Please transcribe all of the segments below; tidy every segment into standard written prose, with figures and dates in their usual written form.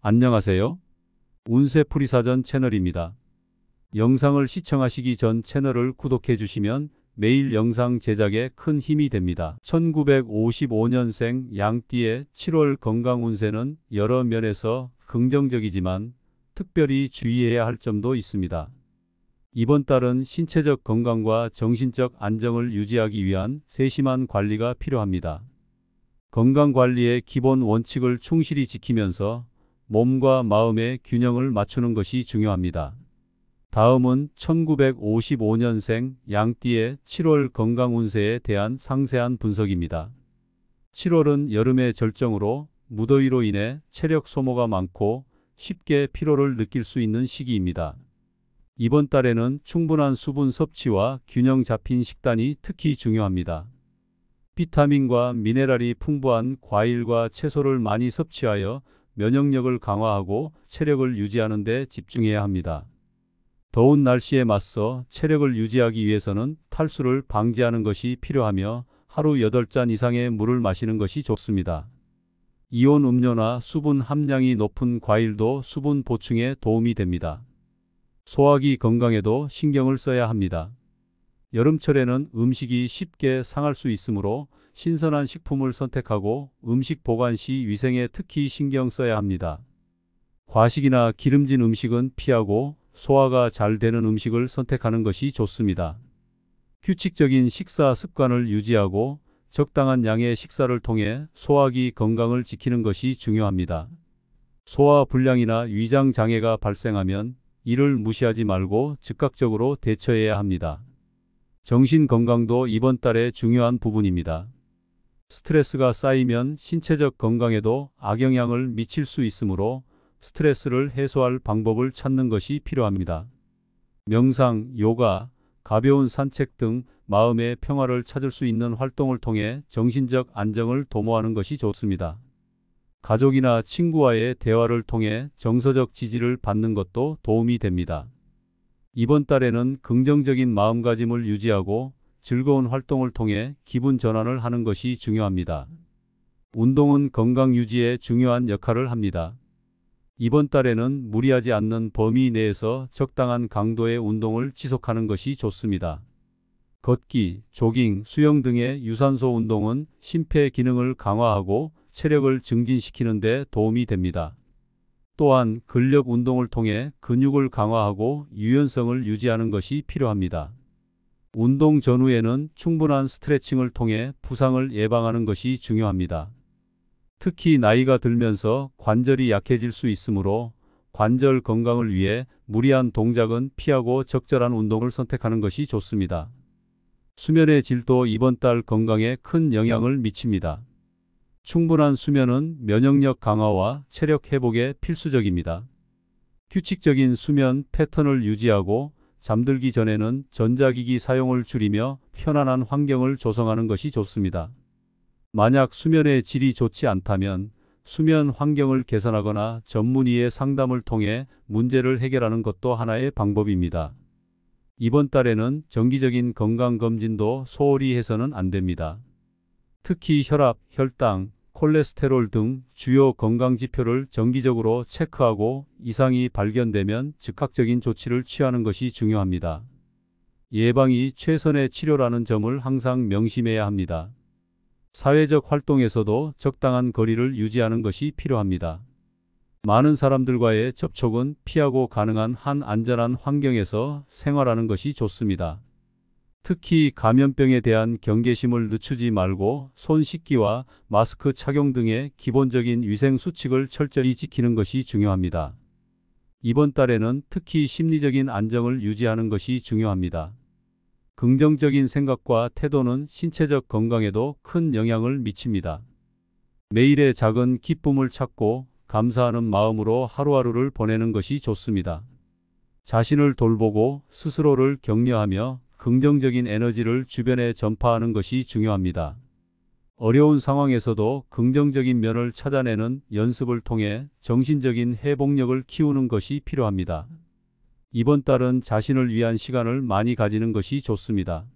안녕하세요. 운세풀이사전 채널입니다. 영상을 시청하시기 전 채널을 구독해 주시면 매일 영상 제작에 큰 힘이 됩니다. 1955년생 양띠의 7월 건강 운세는 여러 면에서 긍정적이지만 특별히 주의해야 할 점도 있습니다. 이번 달은 신체적 건강과 정신적 안정을 유지하기 위한 세심한 관리가 필요합니다. 건강관리의 기본 원칙을 충실히 지키면서 몸과 마음의 균형을 맞추는 것이 중요합니다. 다음은 1955년생 양띠의 7월 건강 운세에 대한 상세한 분석입니다. 7월은 여름의 절정으로 무더위로 인해 체력 소모가 많고 쉽게 피로를 느낄 수 있는 시기입니다. 이번 달에는 충분한 수분 섭취와 균형 잡힌 식단이 특히 중요합니다. 비타민과 미네랄이 풍부한 과일과 채소를 많이 섭취하여 면역력을 강화하고 체력을 유지하는 데 집중해야 합니다. 더운 날씨에 맞서 체력을 유지하기 위해서는 탈수를 방지하는 것이 필요하며 하루 8잔 이상의 물을 마시는 것이 좋습니다. 이온 음료나 수분 함량이 높은 과일도 수분 보충에 도움이 됩니다. 소화기 건강에도 신경을 써야 합니다. 여름철에는 음식이 쉽게 상할 수 있으므로 신선한 식품을 선택하고 음식 보관 시 위생에 특히 신경 써야 합니다. 과식이나 기름진 음식은 피하고 소화가 잘 되는 음식을 선택하는 것이 좋습니다. 규칙적인 식사 습관을 유지하고 적당한 양의 식사를 통해 소화기 건강을 지키는 것이 중요합니다. 소화 불량이나 위장 장애가 발생하면 이를 무시하지 말고 즉각적으로 대처해야 합니다. 정신 건강도 이번 달의 중요한 부분입니다. 스트레스가 쌓이면 신체적 건강에도 악영향을 미칠 수 있으므로 스트레스를 해소할 방법을 찾는 것이 필요합니다. 명상, 요가, 가벼운 산책 등 마음의 평화를 찾을 수 있는 활동을 통해 정신적 안정을 도모하는 것이 좋습니다. 가족이나 친구와의 대화를 통해 정서적 지지를 받는 것도 도움이 됩니다. 이번 달에는 긍정적인 마음가짐을 유지하고 즐거운 활동을 통해 기분 전환을 하는 것이 중요합니다. 운동은 건강 유지에 중요한 역할을 합니다. 이번 달에는 무리하지 않는 범위 내에서 적당한 강도의 운동을 지속하는 것이 좋습니다. 걷기, 조깅, 수영 등의 유산소 운동은 심폐 기능을 강화하고 체력을 증진시키는 데 도움이 됩니다. 또한 근력 운동을 통해 근육을 강화하고 유연성을 유지하는 것이 필요합니다. 운동 전후에는 충분한 스트레칭을 통해 부상을 예방하는 것이 중요합니다. 특히 나이가 들면서 관절이 약해질 수 있으므로 관절 건강을 위해 무리한 동작은 피하고 적절한 운동을 선택하는 것이 좋습니다. 수면의 질도 이번 달 건강에 큰 영향을 미칩니다. 충분한 수면은 면역력 강화와 체력 회복에 필수적입니다. 규칙적인 수면 패턴을 유지하고 잠들기 전에는 전자기기 사용을 줄이며 편안한 환경을 조성하는 것이 좋습니다. 만약 수면의 질이 좋지 않다면 수면 환경을 개선하거나 전문의의 상담을 통해 문제를 해결하는 것도 하나의 방법입니다. 이번 달에는 정기적인 건강검진도 소홀히 해서는 안 됩니다. 특히 혈압, 혈당, 콜레스테롤 등 주요 건강지표를 정기적으로 체크하고 이상이 발견되면 즉각적인 조치를 취하는 것이 중요합니다. 예방이 최선의 치료라는 점을 항상 명심해야 합니다. 사회적 활동에서도 적당한 거리를 유지하는 것이 필요합니다. 많은 사람들과의 접촉은 피하고 가능한 한 안전한 환경에서 생활하는 것이 좋습니다. 특히 감염병에 대한 경계심을 늦추지 말고 손 씻기와 마스크 착용 등의 기본적인 위생 수칙을 철저히 지키는 것이 중요합니다. 이번 달에는 특히 심리적인 안정을 유지하는 것이 중요합니다. 긍정적인 생각과 태도는 신체적 건강에도 큰 영향을 미칩니다. 매일의 작은 기쁨을 찾고 감사하는 마음으로 하루하루를 보내는 것이 좋습니다. 자신을 돌보고 스스로를 격려하며 긍정적인 에너지를 주변에 전파하는 것이 중요합니다. 어려운 상황에서도 긍정적인 면을 찾아내는 연습을 통해 정신적인 회복력을 키우는 것이 필요합니다. 이번 달은 자신을 위한 시간을 많이 가지는 것이 좋습니다.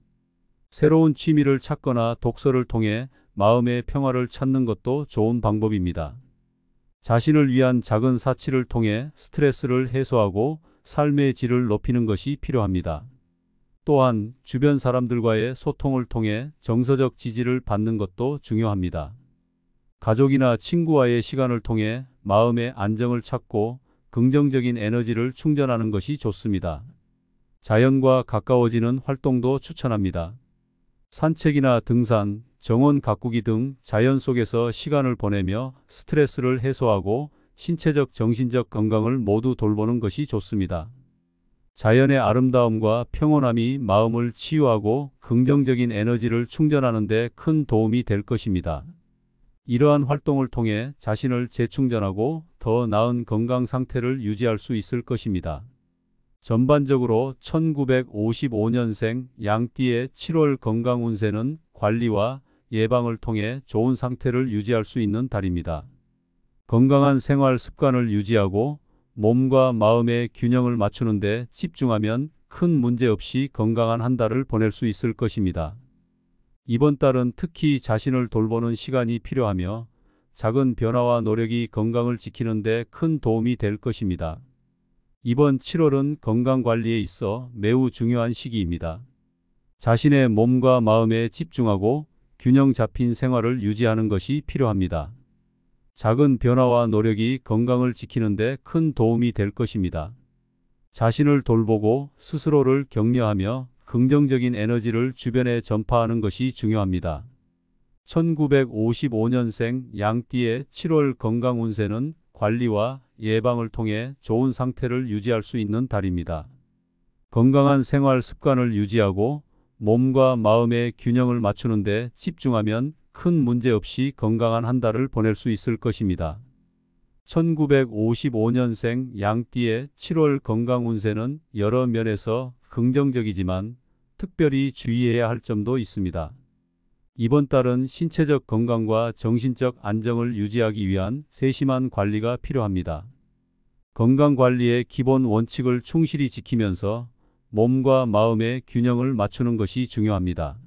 새로운 취미를 찾거나 독서를 통해 마음의 평화를 찾는 것도 좋은 방법입니다. 자신을 위한 작은 사치를 통해 스트레스를 해소하고 삶의 질을 높이는 것이 필요합니다. 또한 주변 사람들과의 소통을 통해 정서적 지지를 받는 것도 중요합니다. 가족이나 친구와의 시간을 통해 마음의 안정을 찾고 긍정적인 에너지를 충전하는 것이 좋습니다. 자연과 가까워지는 활동도 추천합니다. 산책이나 등산, 정원 가꾸기 등 자연 속에서 시간을 보내며 스트레스를 해소하고 신체적, 정신적 건강을 모두 돌보는 것이 좋습니다. 자연의 아름다움과 평온함이 마음을 치유하고 긍정적인 에너지를 충전하는 데 큰 도움이 될 것입니다. 이러한 활동을 통해 자신을 재충전하고 더 나은 건강 상태를 유지할 수 있을 것입니다. 전반적으로 1955년생 양띠의 7월 건강 운세는 관리와 예방을 통해 좋은 상태를 유지할 수 있는 달입니다. 건강한 생활 습관을 유지하고 몸과 마음의 균형을 맞추는 데 집중하면 큰 문제 없이 건강한 한 달을 보낼 수 있을 것입니다. 이번 달은 특히 자신을 돌보는 시간이 필요하며 작은 변화와 노력이 건강을 지키는 데 큰 도움이 될 것입니다. 이번 7월은 건강관리에 있어 매우 중요한 시기입니다. 자신의 몸과 마음에 집중하고 균형 잡힌 생활을 유지하는 것이 필요합니다. 작은 변화와 노력이 건강을 지키는 데 큰 도움이 될 것입니다. 자신을 돌보고 스스로를 격려하며 긍정적인 에너지를 주변에 전파하는 것이 중요합니다. 1955년생 양띠의 7월 건강 운세는 관리와 예방을 통해 좋은 상태를 유지할 수 있는 달입니다. 건강한 생활 습관을 유지하고 몸과 마음의 균형을 맞추는 데 집중하면 큰 문제 없이 건강한 한 달을 보낼 수 있을 것입니다. 1955년생 양띠의 7월 건강 운세는 여러 면에서 긍정적이지만 특별히 주의해야 할 점도 있습니다. 이번 달은 신체적 건강과 정신적 안정을 유지하기 위한 세심한 관리가 필요합니다. 건강관리의 기본 원칙을 충실히 지키면서 몸과 마음의 균형을 맞추는 것이 중요합니다.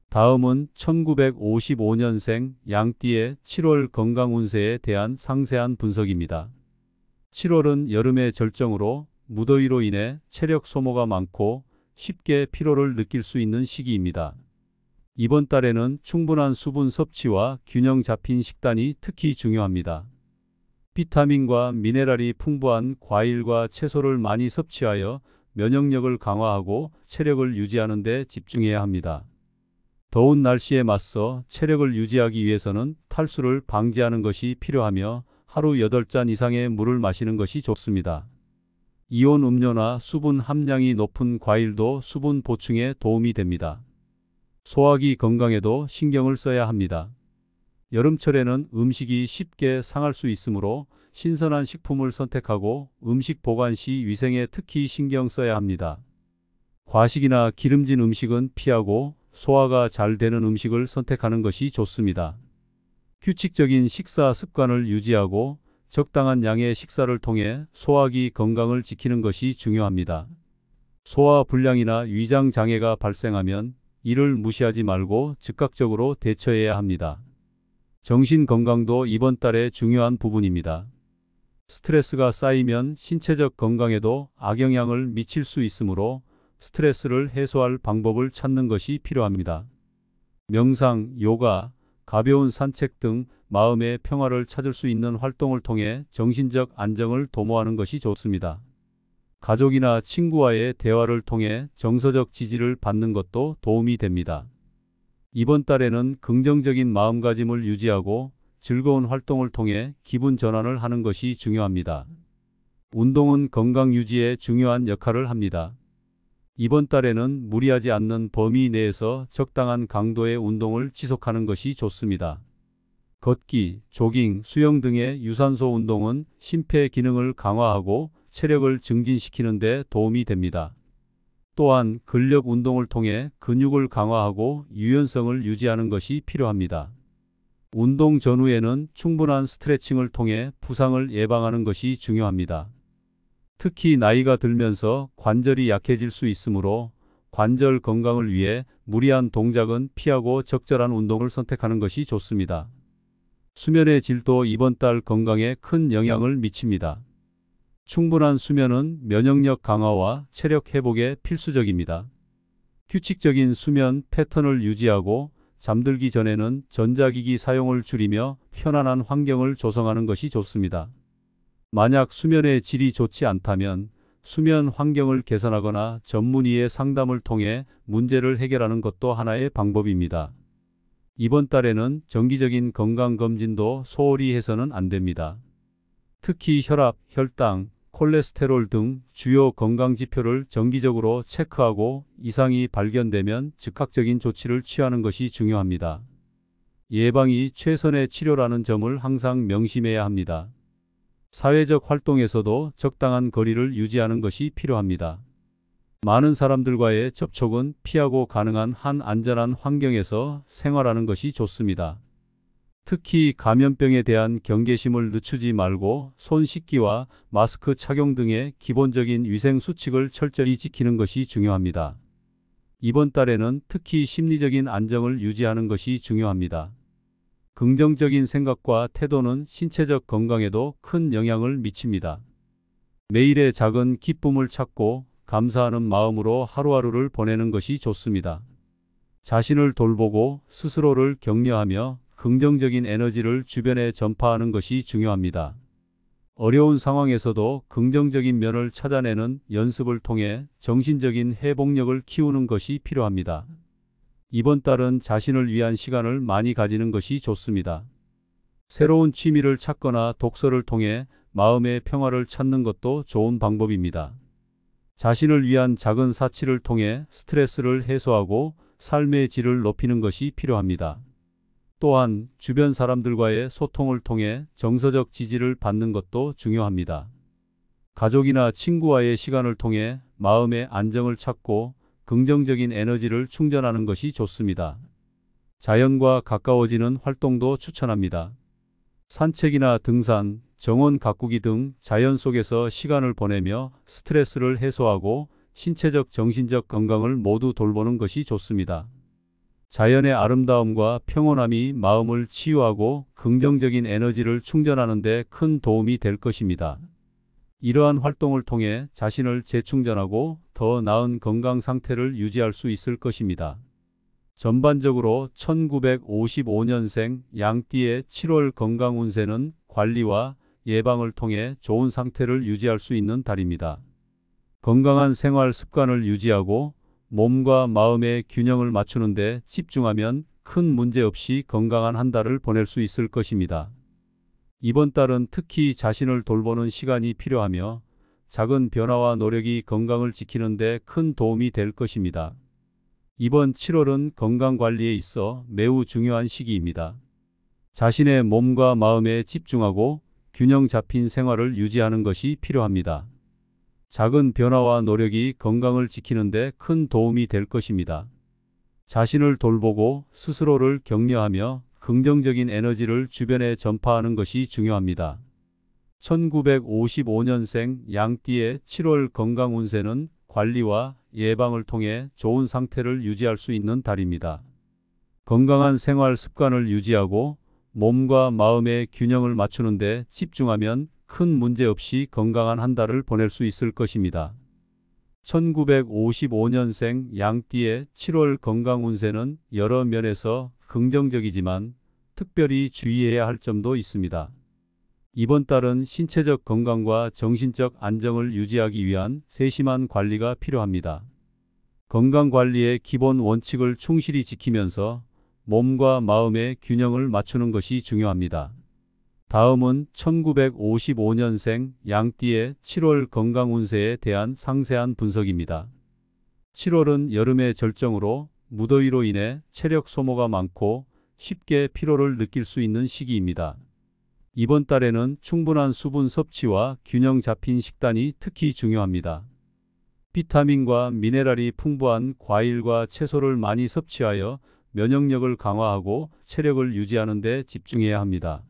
다음은 1955년생 양띠의 7월 건강 운세에 대한 상세한 분석입니다. 7월은 여름의 절정으로 무더위로 인해 체력 소모가 많고 쉽게 피로를 느낄 수 있는 시기입니다. 이번 달에는 충분한 수분 섭취와 균형 잡힌 식단이 특히 중요합니다. 비타민과 미네랄이 풍부한 과일과 채소를 많이 섭취하여 면역력을 강화하고 체력을 유지하는 데 집중해야 합니다. 더운 날씨에 맞서 체력을 유지하기 위해서는 탈수를 방지하는 것이 필요하며 하루 8잔 이상의 물을 마시는 것이 좋습니다. 이온 음료나 수분 함량이 높은 과일도 수분 보충에 도움이 됩니다. 소화기 건강에도 신경을 써야 합니다. 여름철에는 음식이 쉽게 상할 수 있으므로 신선한 식품을 선택하고 음식 보관 시 위생에 특히 신경 써야 합니다. 과식이나 기름진 음식은 피하고 소화가 잘 되는 음식을 선택하는 것이 좋습니다. 규칙적인 식사 습관을 유지하고 적당한 양의 식사를 통해 소화기 건강을 지키는 것이 중요합니다. 소화 불량이나 위장 장애가 발생하면 이를 무시하지 말고 즉각적으로 대처해야 합니다. 정신 건강도 이번 달의 중요한 부분입니다. 스트레스가 쌓이면 신체적 건강에도 악영향을 미칠 수 있으므로 스트레스를 해소할 방법을 찾는 것이 필요합니다. 명상, 요가, 가벼운 산책 등 마음의 평화를 찾을 수 있는 활동을 통해 정신적 안정을 도모하는 것이 좋습니다. 가족이나 친구와의 대화를 통해 정서적 지지를 받는 것도 도움이 됩니다. 이번 달에는 긍정적인 마음가짐을 유지하고 즐거운 활동을 통해 기분 전환을 하는 것이 중요합니다. 운동은 건강 유지에 중요한 역할을 합니다. 이번 달에는 무리하지 않는 범위 내에서 적당한 강도의 운동을 지속하는 것이 좋습니다. 걷기, 조깅, 수영 등의 유산소 운동은 심폐 기능을 강화하고 체력을 증진시키는 데 도움이 됩니다. 또한 근력 운동을 통해 근육을 강화하고 유연성을 유지하는 것이 필요합니다. 운동 전후에는 충분한 스트레칭을 통해 부상을 예방하는 것이 중요합니다. 특히 나이가 들면서 관절이 약해질 수 있으므로 관절 건강을 위해 무리한 동작은 피하고 적절한 운동을 선택하는 것이 좋습니다. 수면의 질도 이번 달 건강에 큰 영향을 미칩니다. 충분한 수면은 면역력 강화와 체력 회복에 필수적입니다. 규칙적인 수면 패턴을 유지하고 잠들기 전에는 전자기기 사용을 줄이며 편안한 환경을 조성하는 것이 좋습니다. 만약 수면의 질이 좋지 않다면 수면 환경을 개선하거나 전문의의 상담을 통해 문제를 해결하는 것도 하나의 방법입니다. 이번 달에는 정기적인 건강검진도 소홀히 해서는 안 됩니다. 특히 혈압, 혈당, 콜레스테롤 등 주요 건강지표를 정기적으로 체크하고 이상이 발견되면 즉각적인 조치를 취하는 것이 중요합니다. 예방이 최선의 치료라는 점을 항상 명심해야 합니다. 사회적 활동에서도 적당한 거리를 유지하는 것이 필요합니다. 많은 사람들과의 접촉은 피하고 가능한 한 안전한 환경에서 생활하는 것이 좋습니다. 특히 감염병에 대한 경계심을 늦추지 말고 손 씻기와 마스크 착용 등의 기본적인 위생 수칙을 철저히 지키는 것이 중요합니다. 이번 달에는 특히 심리적인 안정을 유지하는 것이 중요합니다. 긍정적인 생각과 태도는 신체적 건강에도 큰 영향을 미칩니다. 매일의 작은 기쁨을 찾고 감사하는 마음으로 하루하루를 보내는 것이 좋습니다. 자신을 돌보고 스스로를 격려하며 긍정적인 에너지를 주변에 전파하는 것이 중요합니다. 어려운 상황에서도 긍정적인 면을 찾아내는 연습을 통해 정신적인 회복력을 키우는 것이 필요합니다. 이번 달은 자신을 위한 시간을 많이 가지는 것이 좋습니다. 새로운 취미를 찾거나 독서를 통해 마음의 평화를 찾는 것도 좋은 방법입니다. 자신을 위한 작은 사치를 통해 스트레스를 해소하고 삶의 질을 높이는 것이 필요합니다. 또한 주변 사람들과의 소통을 통해 정서적 지지를 받는 것도 중요합니다. 가족이나 친구와의 시간을 통해 마음의 안정을 찾고 긍정적인 에너지를 충전하는 것이 좋습니다. 자연과 가까워지는 활동도 추천합니다. 산책이나 등산, 정원 가꾸기 등 자연 속에서 시간을 보내며 스트레스를 해소하고 신체적, 정신적 건강을 모두 돌보는 것이 좋습니다. 자연의 아름다움과 평온함이 마음을 치유하고 긍정적인 에너지를 충전하는 데 큰 도움이 될 것입니다. 이러한 활동을 통해 자신을 재충전하고 더 나은 건강 상태를 유지할 수 있을 것입니다. 전반적으로 1955년생 양띠의 7월 건강 운세는 관리와 예방을 통해 좋은 상태를 유지할 수 있는 달입니다. 건강한 생활 습관을 유지하고 몸과 마음의 균형을 맞추는 데 집중하면 큰 문제 없이 건강한 한 달을 보낼 수 있을 것입니다. 이번 달은 특히 자신을 돌보는 시간이 필요하며 작은 변화와 노력이 건강을 지키는 데 큰 도움이 될 것입니다. 이번 7월은 건강관리에 있어 매우 중요한 시기입니다. 자신의 몸과 마음에 집중하고 균형 잡힌 생활을 유지하는 것이 필요합니다. 작은 변화와 노력이 건강을 지키는 데 큰 도움이 될 것입니다. 자신을 돌보고 스스로를 격려하며 긍정적인 에너지를 주변에 전파하는 것이 중요합니다. 1955년생 양띠의 7월 건강 운세는 관리와 예방을 통해 좋은 상태를 유지할 수 있는 달입니다. 건강한 생활 습관을 유지하고 몸과 마음의 균형을 맞추는 데 집중하면 큰 문제 없이 건강한 한 달을 보낼 수 있을 것입니다. 1955년생 양띠의 7월 건강 운세는 여러 면에서 긍정적이지만 특별히 주의해야 할 점도 있습니다. 이번 달은 신체적 건강과 정신적 안정을 유지하기 위한 세심한 관리가 필요합니다. 건강관리의 기본 원칙을 충실히 지키면서 몸과 마음의 균형을 맞추는 것이 중요합니다. 다음은 1955년생 양띠의 7월 건강 운세에 대한 상세한 분석입니다. 7월은 여름의 절정으로 무더위로 인해 체력 소모가 많고 쉽게 피로를 느낄 수 있는 시기입니다. 이번 달에는 충분한 수분 섭취와 균형 잡힌 식단이 특히 중요합니다. 비타민과 미네랄이 풍부한 과일과 채소를 많이 섭취하여 면역력을 강화하고 체력을 유지하는 데 집중해야 합니다.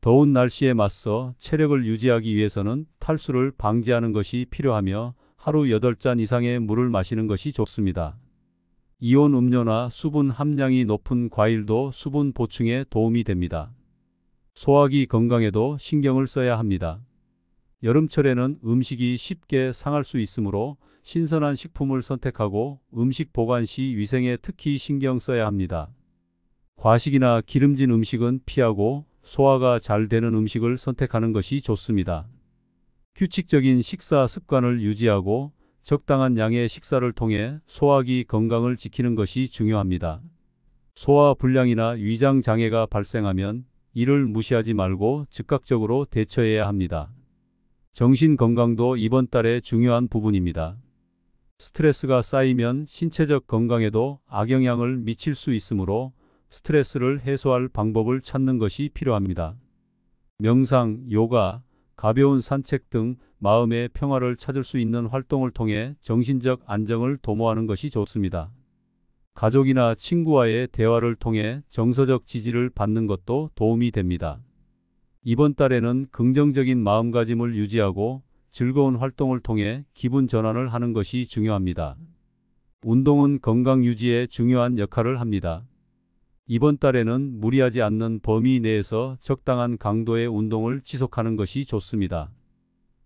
더운 날씨에 맞서 체력을 유지하기 위해서는 탈수를 방지하는 것이 필요하며 하루 8잔 이상의 물을 마시는 것이 좋습니다. 이온 음료나 수분 함량이 높은 과일도 수분 보충에 도움이 됩니다. 소화기 건강에도 신경을 써야 합니다. 여름철에는 음식이 쉽게 상할 수 있으므로 신선한 식품을 선택하고 음식 보관 시 위생에 특히 신경 써야 합니다. 과식이나 기름진 음식은 피하고 소화가 잘 되는 음식을 선택하는 것이 좋습니다. 규칙적인 식사 습관을 유지하고 적당한 양의 식사를 통해 소화기 건강을 지키는 것이 중요합니다. 소화 불량이나 위장 장애가 발생하면 이를 무시하지 말고 즉각적으로 대처해야 합니다. 정신 건강도 이번 달의 중요한 부분입니다. 스트레스가 쌓이면 신체적 건강에도 악영향을 미칠 수 있으므로 스트레스를 해소할 방법을 찾는 것이 필요합니다. 명상, 요가, 가벼운 산책 등 마음의 평화를 찾을 수 있는 활동을 통해 정신적 안정을 도모하는 것이 좋습니다. 가족이나 친구와의 대화를 통해 정서적 지지를 받는 것도 도움이 됩니다. 이번 달에는 긍정적인 마음가짐을 유지하고 즐거운 활동을 통해 기분 전환을 하는 것이 중요합니다. 운동은 건강 유지에 중요한 역할을 합니다. 이번 달에는 무리하지 않는 범위 내에서 적당한 강도의 운동을 지속하는 것이 좋습니다.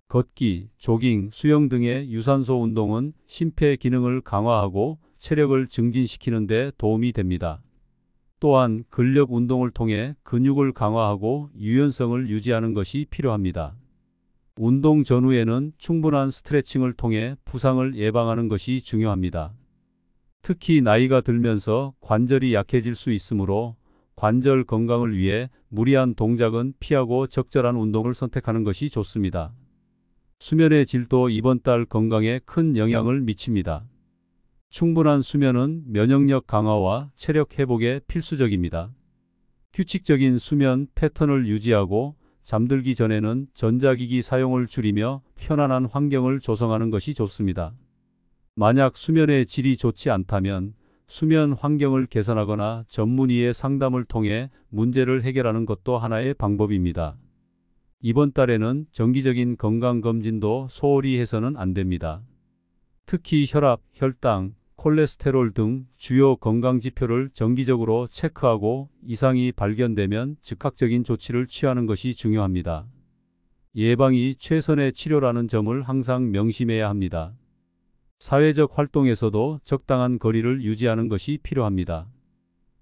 걷기, 조깅, 수영 등의 유산소 운동은 심폐 기능을 강화하고 체력을 증진시키는 데 도움이 됩니다. 또한 근력 운동을 통해 근육을 강화하고 유연성을 유지하는 것이 필요합니다. 운동 전후에는 충분한 스트레칭을 통해 부상을 예방하는 것이 중요합니다. 특히 나이가 들면서 관절이 약해질 수 있으므로 관절 건강을 위해 무리한 동작은 피하고 적절한 운동을 선택하는 것이 좋습니다. 수면의 질도 이번 달 건강에 큰 영향을 미칩니다. 충분한 수면은 면역력 강화와 체력 회복에 필수적입니다. 규칙적인 수면 패턴을 유지하고 잠들기 전에는 전자기기 사용을 줄이며 편안한 환경을 조성하는 것이 좋습니다. 만약 수면의 질이 좋지 않다면 수면 환경을 개선하거나 전문의의 상담을 통해 문제를 해결하는 것도 하나의 방법입니다. 이번 달에는 정기적인 건강검진도 소홀히 해서는 안 됩니다. 특히 혈압, 혈당, 콜레스테롤 등 주요 건강지표를 정기적으로 체크하고 이상이 발견되면 즉각적인 조치를 취하는 것이 중요합니다. 예방이 최선의 치료라는 점을 항상 명심해야 합니다. 사회적 활동에서도 적당한 거리를 유지하는 것이 필요합니다.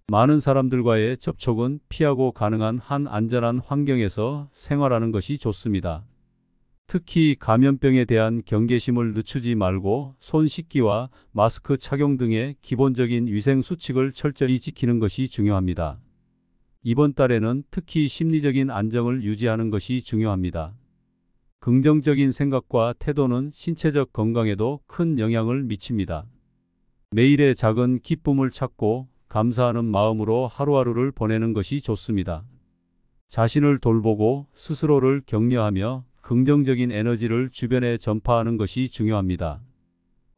많은 사람들과의 접촉은 피하고 가능한 한 안전한 환경에서 생활하는 것이 좋습니다. 특히 감염병에 대한 경계심을 늦추지 말고 손 씻기와 마스크 착용 등의 기본적인 위생 수칙을 철저히 지키는 것이 중요합니다. 이번 달에는 특히 심리적인 안정을 유지하는 것이 중요합니다. 긍정적인 생각과 태도는 신체적 건강에도 큰 영향을 미칩니다. 매일의 작은 기쁨을 찾고 감사하는 마음으로 하루하루를 보내는 것이 좋습니다. 자신을 돌보고 스스로를 격려하며 긍정적인 에너지를 주변에 전파하는 것이 중요합니다.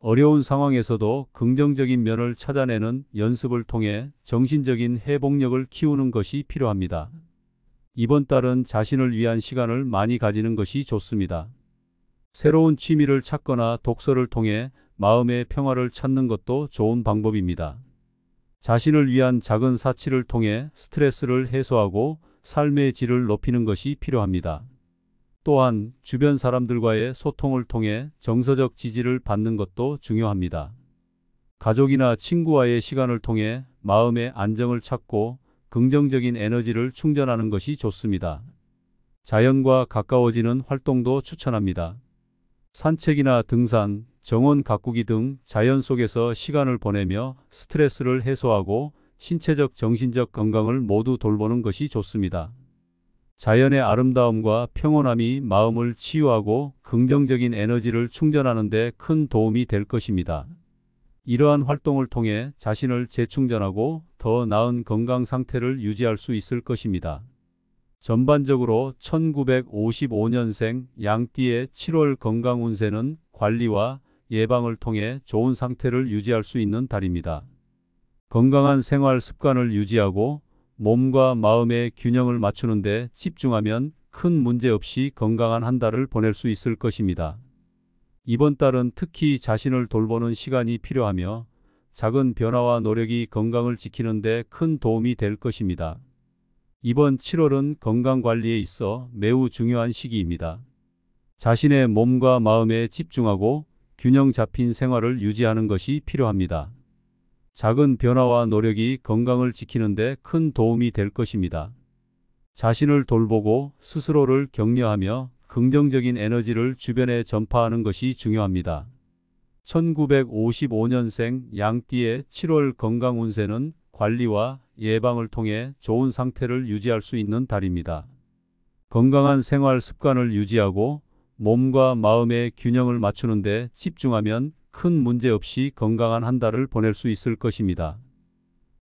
어려운 상황에서도 긍정적인 면을 찾아내는 연습을 통해 정신적인 회복력을 키우는 것이 필요합니다. 이번 달은 자신을 위한 시간을 많이 가지는 것이 좋습니다. 새로운 취미를 찾거나 독서를 통해 마음의 평화를 찾는 것도 좋은 방법입니다. 자신을 위한 작은 사치를 통해 스트레스를 해소하고 삶의 질을 높이는 것이 필요합니다. 또한 주변 사람들과의 소통을 통해 정서적 지지를 받는 것도 중요합니다. 가족이나 친구와의 시간을 통해 마음의 안정을 찾고 긍정적인 에너지를 충전하는 것이 좋습니다. 자연과 가까워지는 활동도 추천합니다. 산책이나 등산, 정원 가꾸기 등 자연 속에서 시간을 보내며 스트레스를 해소하고 신체적 정신적 건강을 모두 돌보는 것이 좋습니다. 자연의 아름다움과 평온함이 마음을 치유하고 긍정적인 에너지를 충전하는 데 큰 도움이 될 것입니다. 이러한 활동을 통해 자신을 재충전하고 더 나은 건강 상태를 유지할 수 있을 것입니다. 전반적으로 1955년생 양띠의 7월 건강 운세는 관리와 예방을 통해 좋은 상태를 유지할 수 있는 달입니다. 건강한 생활 습관을 유지하고 몸과 마음의 균형을 맞추는 데 집중하면 큰 문제 없이 건강한 한 달을 보낼 수 있을 것입니다. 이번 달은 특히 자신을 돌보는 시간이 필요하며 작은 변화와 노력이 건강을 지키는 데 큰 도움이 될 것입니다. 이번 7월은 건강 관리에 있어 매우 중요한 시기입니다. 자신의 몸과 마음에 집중하고 균형 잡힌 생활을 유지하는 것이 필요합니다. 작은 변화와 노력이 건강을 지키는 데 큰 도움이 될 것입니다. 자신을 돌보고 스스로를 격려하며 긍정적인 에너지를 주변에 전파하는 것이 중요합니다. 1955년생 양띠의 7월 건강 운세는 관리와 예방을 통해 좋은 상태를 유지할 수 있는 달입니다. 건강한 생활 습관을 유지하고 몸과 마음의 균형을 맞추는 데 집중하면 큰 문제 없이 건강한 한 달을 보낼 수 있을 것입니다.